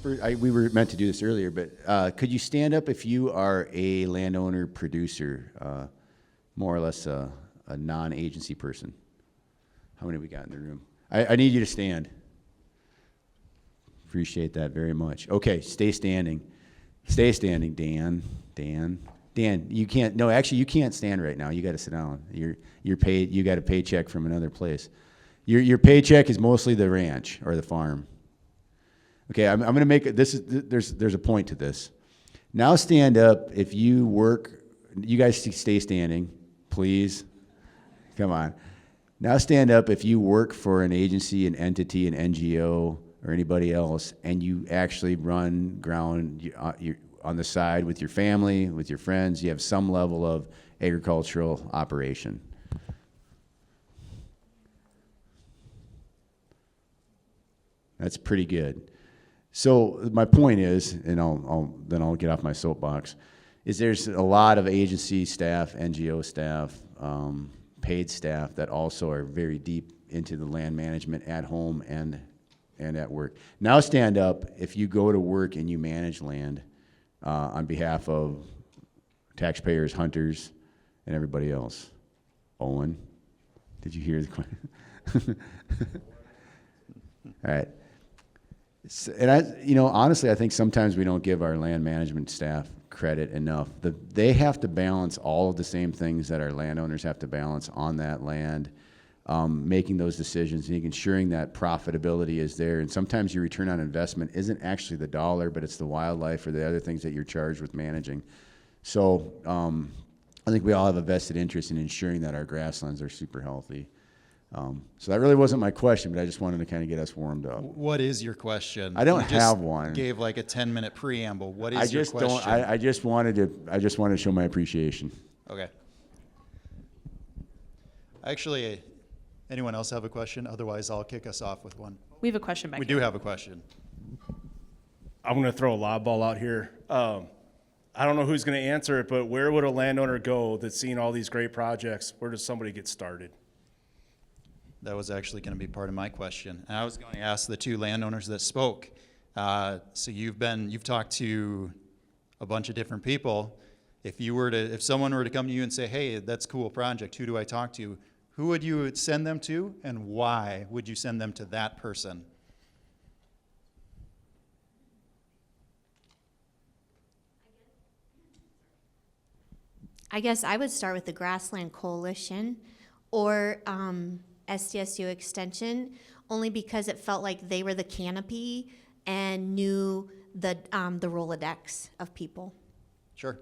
we were meant to do this earlier, but could you stand up if you are a landowner producer, more or less a non-agency person? How many we got in the room? I need you to stand. Appreciate that very much. Okay, stay standing. Stay standing, Dan. Dan, you can't. No, actually, you can't stand right now. You got to sit down. You're paid. You got a paycheck from another place. Your paycheck is mostly the ranch or the farm. Okay, I'm going to make it. There's a point to this. Now stand up if you work. You guys stay standing, please. Come on. Now stand up if you work for an agency, an entity, an NGO, or anybody else, and you actually run ground you're on the side with your family, with your friends. You have some level of agricultural operation. That's pretty good. So my point is, and I'll get off my soapbox, is there's a lot of agency staff, NGO staff, paid staff that also are very deep into the land management at home and at work. Now stand up if you go to work and you manage land on behalf of taxpayers, hunters, and everybody else. Owen, did you hear the question? All right. And honestly, I think sometimes we don't give our land management staff credit enough. They have to balance all of the same things that our landowners have to balance on that land, making those decisions and ensuring that profitability is there. And sometimes your return on investment isn't actually the dollar, but it's the wildlife or the other things that you're charged with managing. So I think we all have a vested interest in ensuring that our grasslands are super healthy. So that really wasn't my question, but I just wanted to kind of get us warmed up. What is your question? I don't have one. Gave like a 10-minute preamble. What is your question? I just wanted to show my appreciation. Okay. Actually, anyone else have a question? Otherwise, I'll kick us off with one. We have a question back We here. do have a question. I'm going to throw a lob ball out here. I don't know who's going to answer it, but where would a landowner go that's seen all these great projects? Where does somebody get started? That was actually going to be part of my question. And I was going to ask the two landowners that spoke. So you've talked to a bunch of different people. If someone were to come to you and say, hey, that's a cool project, who do I talk to? Who would you send them to, and why would you send them to that person? I guess I would start with the Grassland Coalition or SDSU Extension, only because it felt like they were the canopy and knew the Rolodex of people. Sure.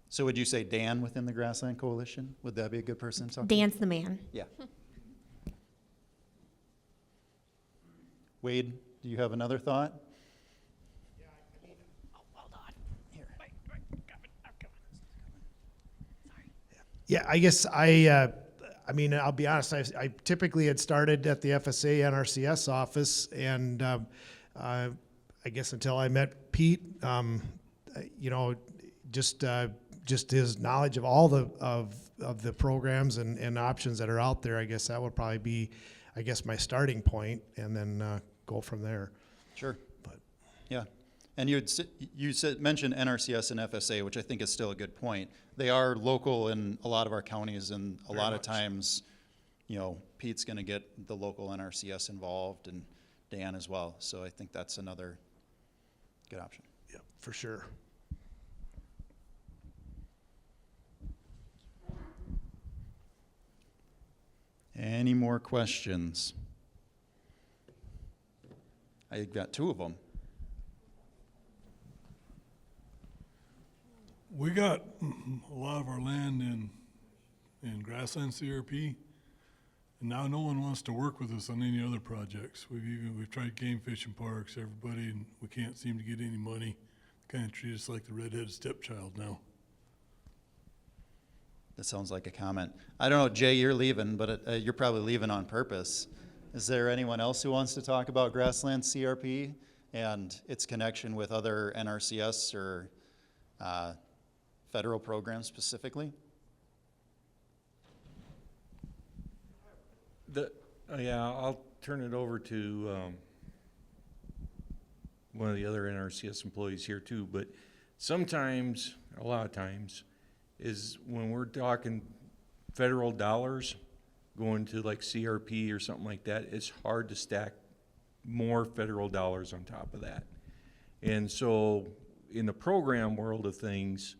So would you say Dan within the Grassland Coalition? Would that be a good person to talk to? Dan's the man. Yeah. Wade, do you have another thought? Yeah, I guess I mean, I'll be honest, I typically had started at the FSA NRCS office, and I guess until I met Pete, just his knowledge of all of the programs and options that are out there, I guess that would probably be, my starting point, and then go from there. Sure. But yeah. And you mentioned NRCS and FSA, which I think is still a good point. They are local in a lot of our counties, and a lot of times, Pete's going to get the local NRCS involved, and Dan as well. So I think that's another good option. Yeah, for sure. Any more questions? I got two of them. We got a lot of our land in Grassland CRP, and now no one wants to work with us on any other projects. We've tried game fishing parks, everybody, and we can't seem to get any money. Kind of treat us like the redheaded stepchild now. That sounds like a comment. I don't know, Jay, you're leaving, but you're probably leaving on purpose. Is there anyone else who wants to talk about Grassland CRP and its connection with other NRCS or federal programs specifically? Yeah, I'll turn it over to one of the other NRCS employees here too, but sometimes, a lot of times, is when we're talking federal dollars going to like CRP or something like that, it's hard to stack more federal dollars on top of that. And so in the program world of things,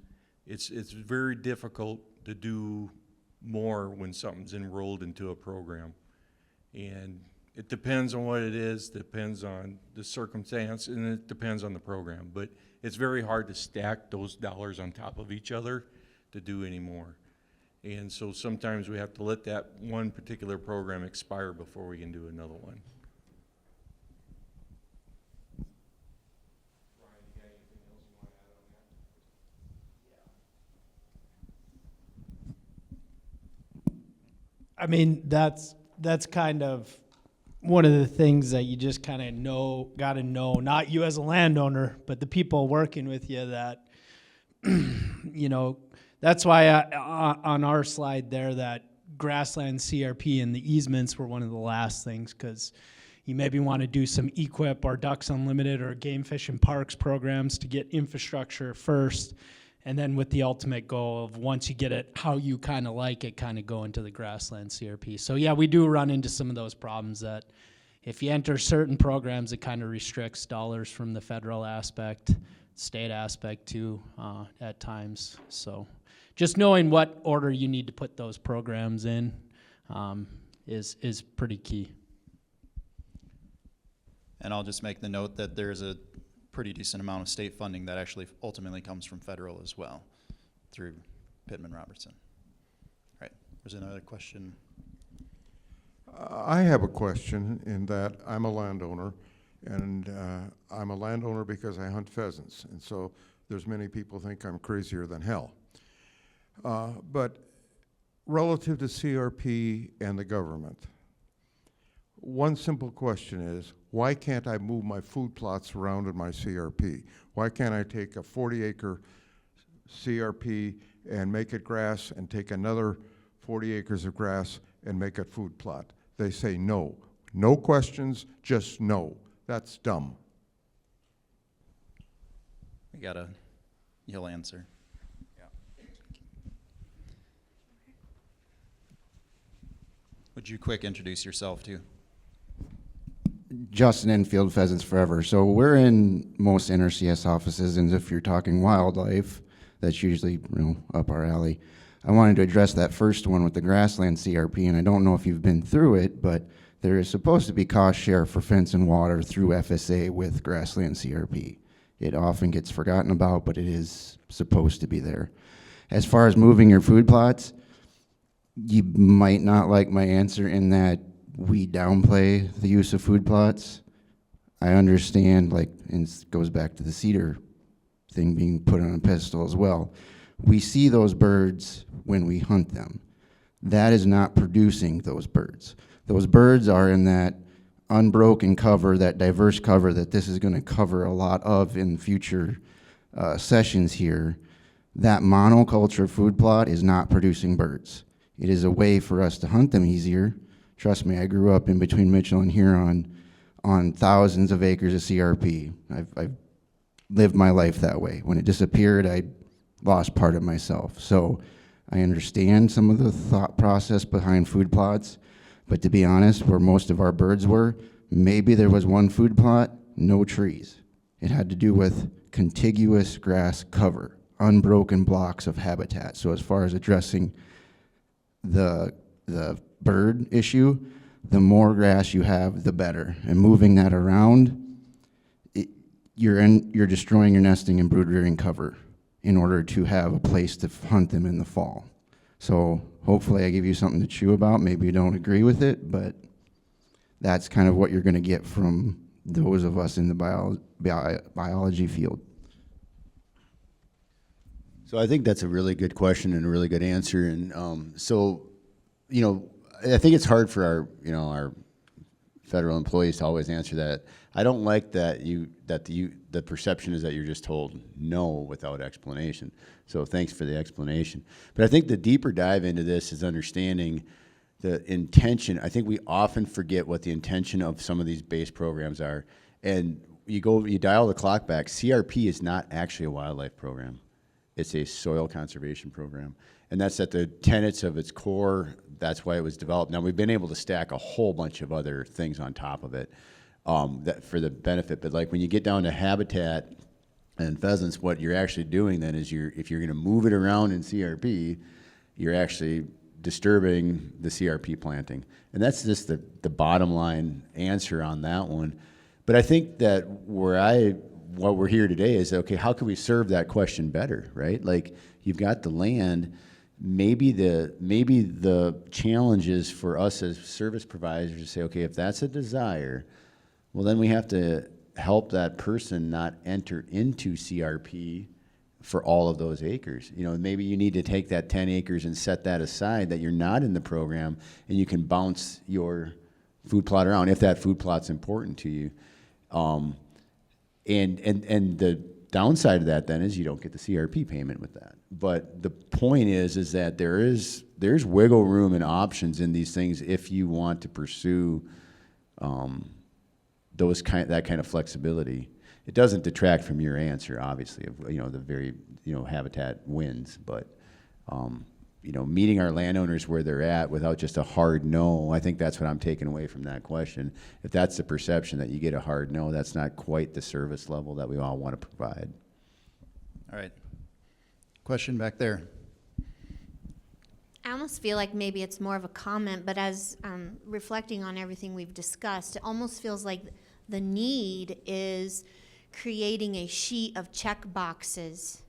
it's very difficult to do more when something's enrolled into a program. And it depends on what it is, depends on the circumstance, and it depends on the program. But it's very hard to stack those dollars on top of each other to do any more. And so sometimes we have to let that one particular program expire before we can do another one. I mean, that's kind of one of the things that you just kind of got to know, not you as a landowner, but the people working with you that, you know, that's why on our slide there, that grassland CRP and the easements were one of the last things, because you maybe want to do some EQIP or Ducks Unlimited or Game Fish and Parks programs to get infrastructure first. And then with the ultimate goal of once you get it how you kind of like it, kind of go into the grassland CRP. So yeah, we do run into some of those problems that if you enter certain programs, it kind of restricts dollars from the federal aspect, state aspect too, at times. So just knowing what order you need to put those programs in is pretty key. And I'll just make the note that there's a pretty decent amount of state funding that actually ultimately comes from federal as well through Pittman-Robertson. All right, there's another question. I have a question in that I'm a landowner, and I'm a landowner because I hunt pheasants, and so there's many people think I'm crazier than hell. But relative to CRP and the government, one simple question is, why can't I move my food plots around in my CRP? Why can't I take a 40-acre CRP and make it grass and take another 40 acres of grass and make it food plot? They say no. No questions, just no. That's dumb. You'll answer. Would you quick introduce yourself too? Justin Enfield, Pheasants Forever. So we're in most NRCS offices, and if you're talking wildlife, that's usually up our alley. I wanted to address that first one with the grassland CRP, and I don't know if you've been through it, but there is supposed to be cost share for fence and water through FSA with grassland CRP. It often gets forgotten about, but it is supposed to be there. As far as moving your food plots, you might not like my answer in that we downplay the use of food plots. I understand, and it goes back to the cedar thing being put on a pedestal as well. We see those birds when we hunt them. That is not producing those birds. Those birds are in that unbroken cover, that diverse cover that this is going to cover a lot of in future sessions here. That monoculture food plot is not producing birds. It is a way for us to hunt them easier. Trust me, I grew up in between Mitchell and Huron on thousands of acres of CRP. I've lived my life that way. When it disappeared, I lost part of myself. So I understand some of the thought process behind food plots, but to be honest, where most of our birds were, maybe there was one food plot, no trees. It had to do with contiguous grass cover, unbroken blocks of habitat. So as far as addressing the bird issue, the more grass you have, the better. And moving that around, you're destroying your nesting and brood rearing cover in order to have a place to hunt them in the fall. So hopefully I give you something to chew about. Maybe you don't agree with it, but that's kind of what you're going to get from those of us in the biology field. So I think that's a really good question and a really good answer. And I think it's hard for our federal employees to always answer that. I don't like that the perception is that you're just told no without explanation. So thanks for the explanation. But I think the deeper dive into this is understanding the intention. I think we often forget what the intention of some of these base programs are. And you dial the clock back. CRP is not actually a wildlife program. It's a soil conservation program. And that's at the tenets of its core. That's why it was developed. Now, we've been able to stack a whole bunch of other things on top of it that for the benefit. But like when you get down to habitat and pheasants, what you're actually doing then is if you're going to move it around in CRP, you're actually disturbing the CRP planting. And that's just the bottom line answer on that one. But I think that what we're here today is, okay, how can we serve that question better, right? Like, you've got the land. Maybe the challenge is for us as service providers to say, okay, if that's a desire, well, then we have to help that person not enter into CRP for all of those acres. You know, maybe you need to take that 10 acres and set that aside that you're not in the program, and you can bounce your food plot around if that food plot's important to you. And the downside of that then is you don't get the CRP payment with that. But the point is that there's wiggle room and options in these things if you want to pursue that kind of flexibility. It doesn't detract from your answer, obviously, of the very habitat wins, but meeting our landowners where they're at without just a hard no. I think that's what I'm taking away from that question. If that's the perception that you get a hard no, that's not quite the service level that we all want to provide. All right. Question back there. I almost feel like maybe it's more of a comment, but as reflecting on everything we've discussed, it almost feels like the need is creating a sheet of check boxes.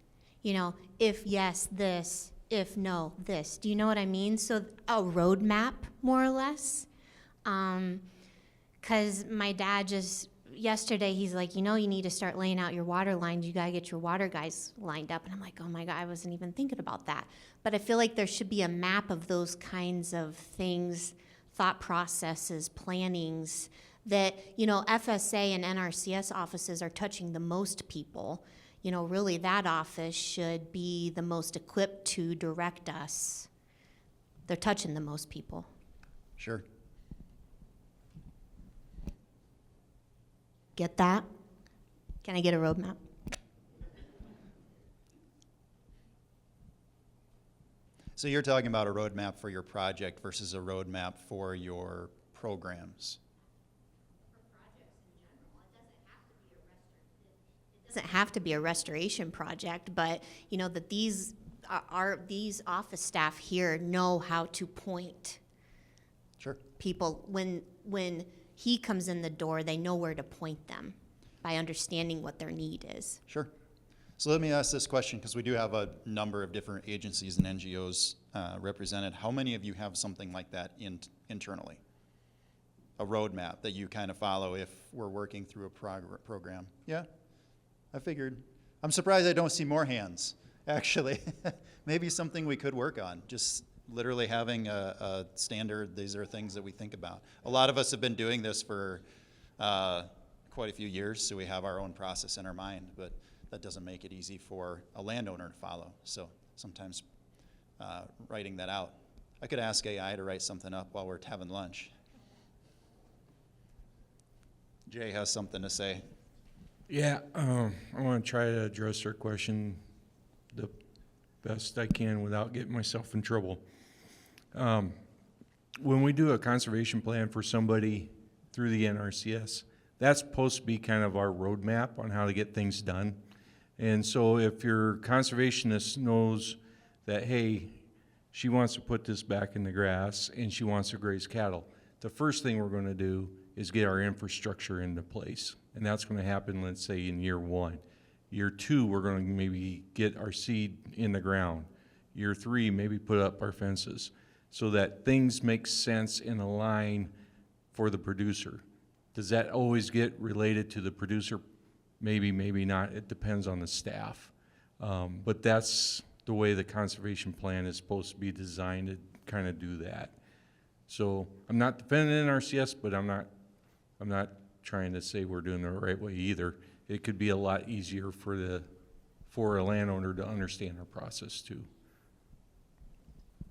If yes, this. If no, this. Do you know what I mean? So a roadmap, more or less. Because my dad yesterday, he's like, you need to start laying out your water lines. You got to get your water guys lined up. And I'm like, oh my God, I wasn't even thinking about that. But I feel like there should be a map of those kinds of things, thought processes, plannings, that, FSA and NRCS offices are touching the most people. Really that office should be the most equipped to direct us. They're touching the most people. Sure. Get that? Can I get a roadmap? So you're talking about a roadmap for your project versus a roadmap for your programs. Doesn't have to be a restoration project, but that these office staff here know how to point Sure. people when he comes in the door. They know where to point them by understanding what their need is. Sure. So let me ask this question, because we do have a number of different agencies and NGOs represented. How many of you have something like that internally? A roadmap that you kind of follow if we're working through a program? Yeah? I figured. I'm surprised I don't see more hands, actually. Maybe something we could work on, just literally having a standard. These are things that we think about. A lot of us have been doing this for quite a few years, so we have our own process in our mind, but that doesn't make it easy for a landowner to follow. So sometimes writing that out. I could ask AI to write something up while we're having lunch. Jay has something to say. Yeah, I want to try to address her question the best I can without getting myself in trouble. When we do a conservation plan for somebody through the NRCS, that's supposed to be kind of our roadmap on how to get things done. And so if your conservationist knows that, hey, she wants to put this back in the grass and she wants to graze cattle, the first thing we're going to do is get our infrastructure into place. And that's going to happen, let's say, in year 1. Year 2, we're going to maybe get our seed in the ground. Year 3, maybe put up our fences so that things make sense and align for the producer. Does that always get related to the producer? Maybe, maybe not. It depends on the staff. But that's the way the conservation plan is supposed to be designed to kind of do that. So I'm not defending NRCS, but I'm not trying to say we're doing it the right way either. It could be a lot easier for a landowner to understand our process too.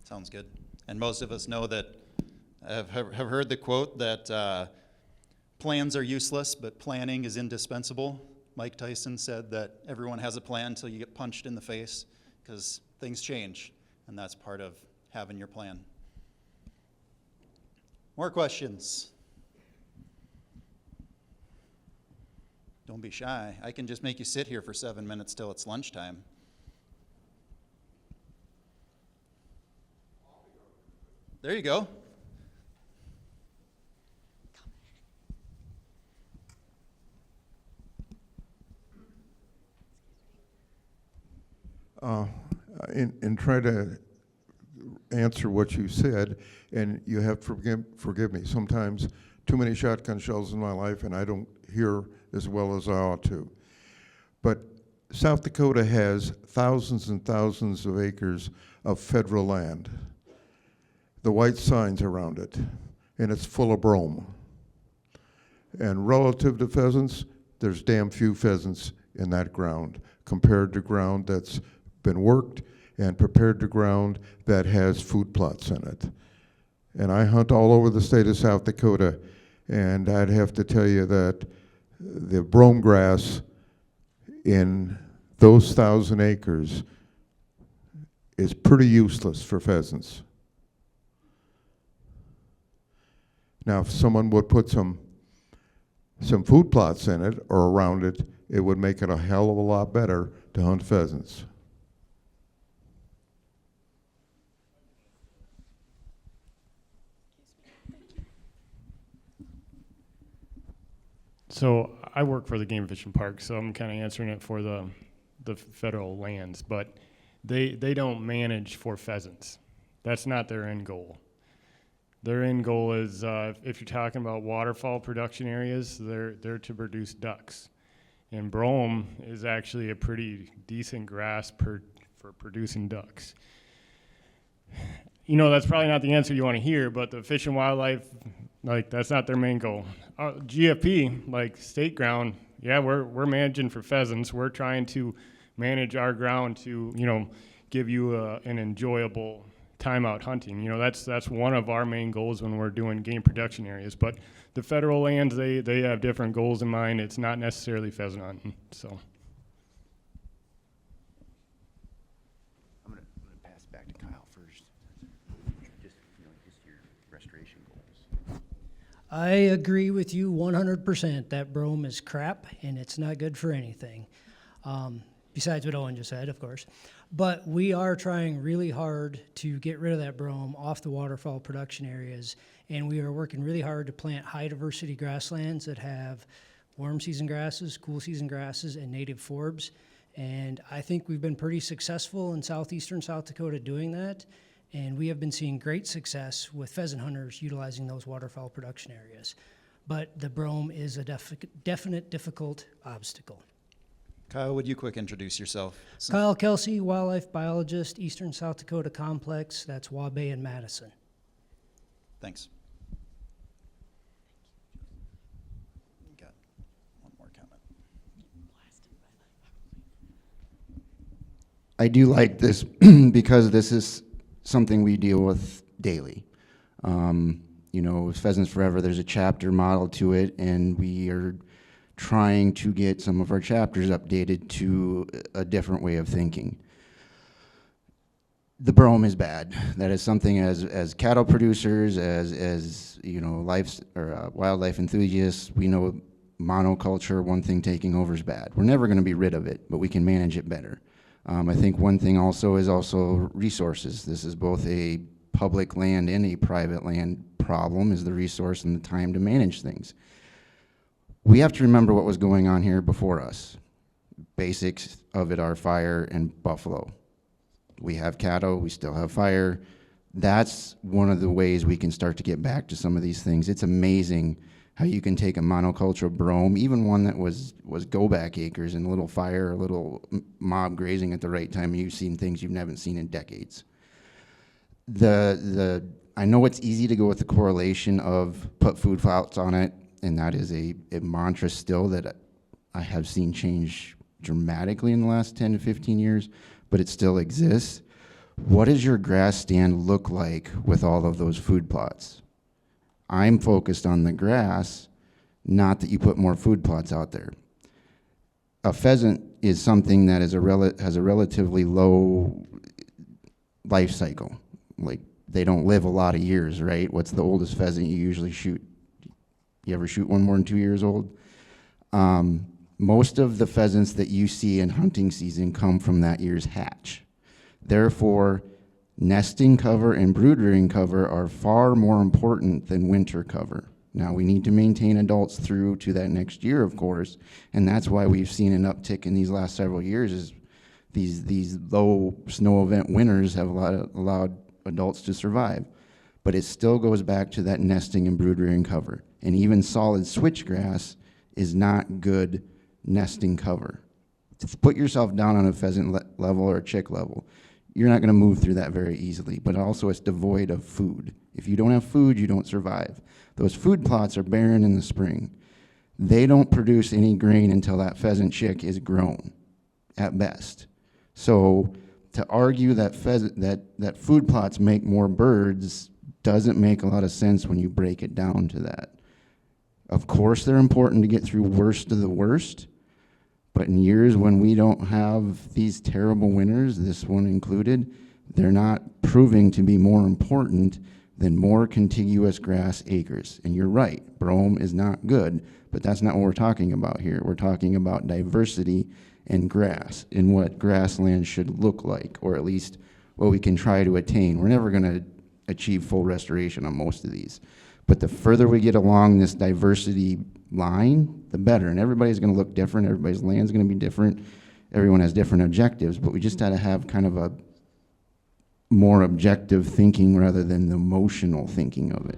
Sounds good. And most of us know that, have heard the quote that plans are useless, but planning is indispensable. Mike Tyson said that everyone has a plan until you get punched in the face, because things change, and that's part of having your plan. More questions? Don't be shy. I can just make you sit here for 7 minutes till it's lunchtime. There you go. And try to answer what you said, and you have to forgive me. Sometimes too many shotgun shells in my life, and I don't hear as well as I ought to. But South Dakota has thousands and thousands of acres of federal land. The white signs around it, and it's full of brome. And relative to pheasants, there's damn few pheasants in that ground compared to ground that's been worked and prepared to ground that has food plots in it. And I hunt all over the state of South Dakota, and I'd have to tell you that the brome grass in those 1,000 acres is pretty useless for pheasants. Now, if someone would put some food plots in it or around it, it would make it a hell of a lot better to hunt pheasants. So I work for the Game Fish and Park, so I'm kind of answering it for the federal lands, but they don't manage for pheasants. That's not their end goal. Their end goal is, if you're talking about waterfowl production areas, they're to produce ducks. And brome is actually a pretty decent grass for producing ducks. You know, that's probably not the answer you want to hear, but the Fish and Wildlife, like, that's not their main goal. GFP, like state ground, yeah, we're managing for pheasants. We're trying to manage our ground to, you know, give you an enjoyable time out hunting. You know, that's one of our main goals when we're doing game production areas. But the federal lands, they have different goals in mind. It's not necessarily pheasant hunting, so. I'm gonna pass back to Kyle first. Just your restoration goals. I agree with you 100% that brome is crap and it's not good for anything. Besides what Owen just said, of course. But we are trying really hard to get rid of that brome off the waterfowl production areas, and we are working really hard to plant high diversity grasslands that have warm season grasses, cool season grasses, and native forbs. And I think we've been pretty successful in southeastern South Dakota doing that, and we have been seeing great success with pheasant hunters utilizing those waterfowl production areas. But the brome is a definite difficult obstacle. Kyle, would you quick introduce yourself? Kyle Kelsey, wildlife biologist, Eastern South Dakota Complex. That's Waubay and Madison. Thanks. You got one more comment. I do like this because this is something we deal with daily. You know, with Pheasants Forever, there's a chapter model to it, and we are trying to get some of our chapters updated to a different way of thinking. The brome is bad. That is something as cattle producers, as you know, wildlife enthusiasts, we know monoculture, one thing taking over is bad. We're never going to be rid of it, but we can manage it better. I think one thing also is resources. This is both a public land and a private land problem, is the resource and the time to manage things. We have to remember what was going on here before us. Basics of it are fire and buffalo. We have cattle, we still have fire. That's one of the ways we can start to get back to some of these things. It's amazing how you can take a monoculture brome, even one that was go-back acres, and a little fire, a little mob grazing at the right time, and you've seen things you haven't seen in decades. I know it's easy to go with the correlation of put food plots on it, and that is a mantra still that I have seen change dramatically in the last 10 to 15 years, but it still exists. What does your grass stand look like with all of those food plots? I'm focused on the grass, not that you put more food plots out there. A pheasant is something that is has a relatively low life cycle. Like, they don't live a lot of years, right? What's the oldest pheasant you usually shoot? You ever shoot one more than 2 years old? Most of the pheasants that you see in hunting season come from that year's hatch. Therefore, nesting cover and brood rearing cover are far more important than winter cover. Now, we need to maintain adults through to that next year, of course, and that's why we've seen an uptick in these last several years. Is these low snow event winters have allowed adults to survive. But it still goes back to that nesting and brood rearing cover. And even solid switchgrass is not good nesting cover. To put yourself down on a pheasant level or a chick level, you're not going to move through that very easily. But also, it's devoid of food. If you don't have food, you don't survive. Those food plots are barren in the spring. They don't produce any grain until that pheasant chick is grown, at best. So to argue that that food plots make more birds doesn't make a lot of sense when you break it down to that. Of course, they're important to get through worst of the worst, but in years when we don't have these terrible winters, this one included, they're not proving to be more important than more contiguous grass acres. And you're right, brome is not good, but that's not what we're talking about here. We're talking about diversity and grass and what grassland should look like, or at least what we can try to attain. We're never going to achieve full restoration on most of these. But the further we get along this diversity line, the better. And everybody's going to look different. Everybody's land's going to be different. Everyone has different objectives, but we just got to have kind of a more objective thinking rather than the emotional thinking of it.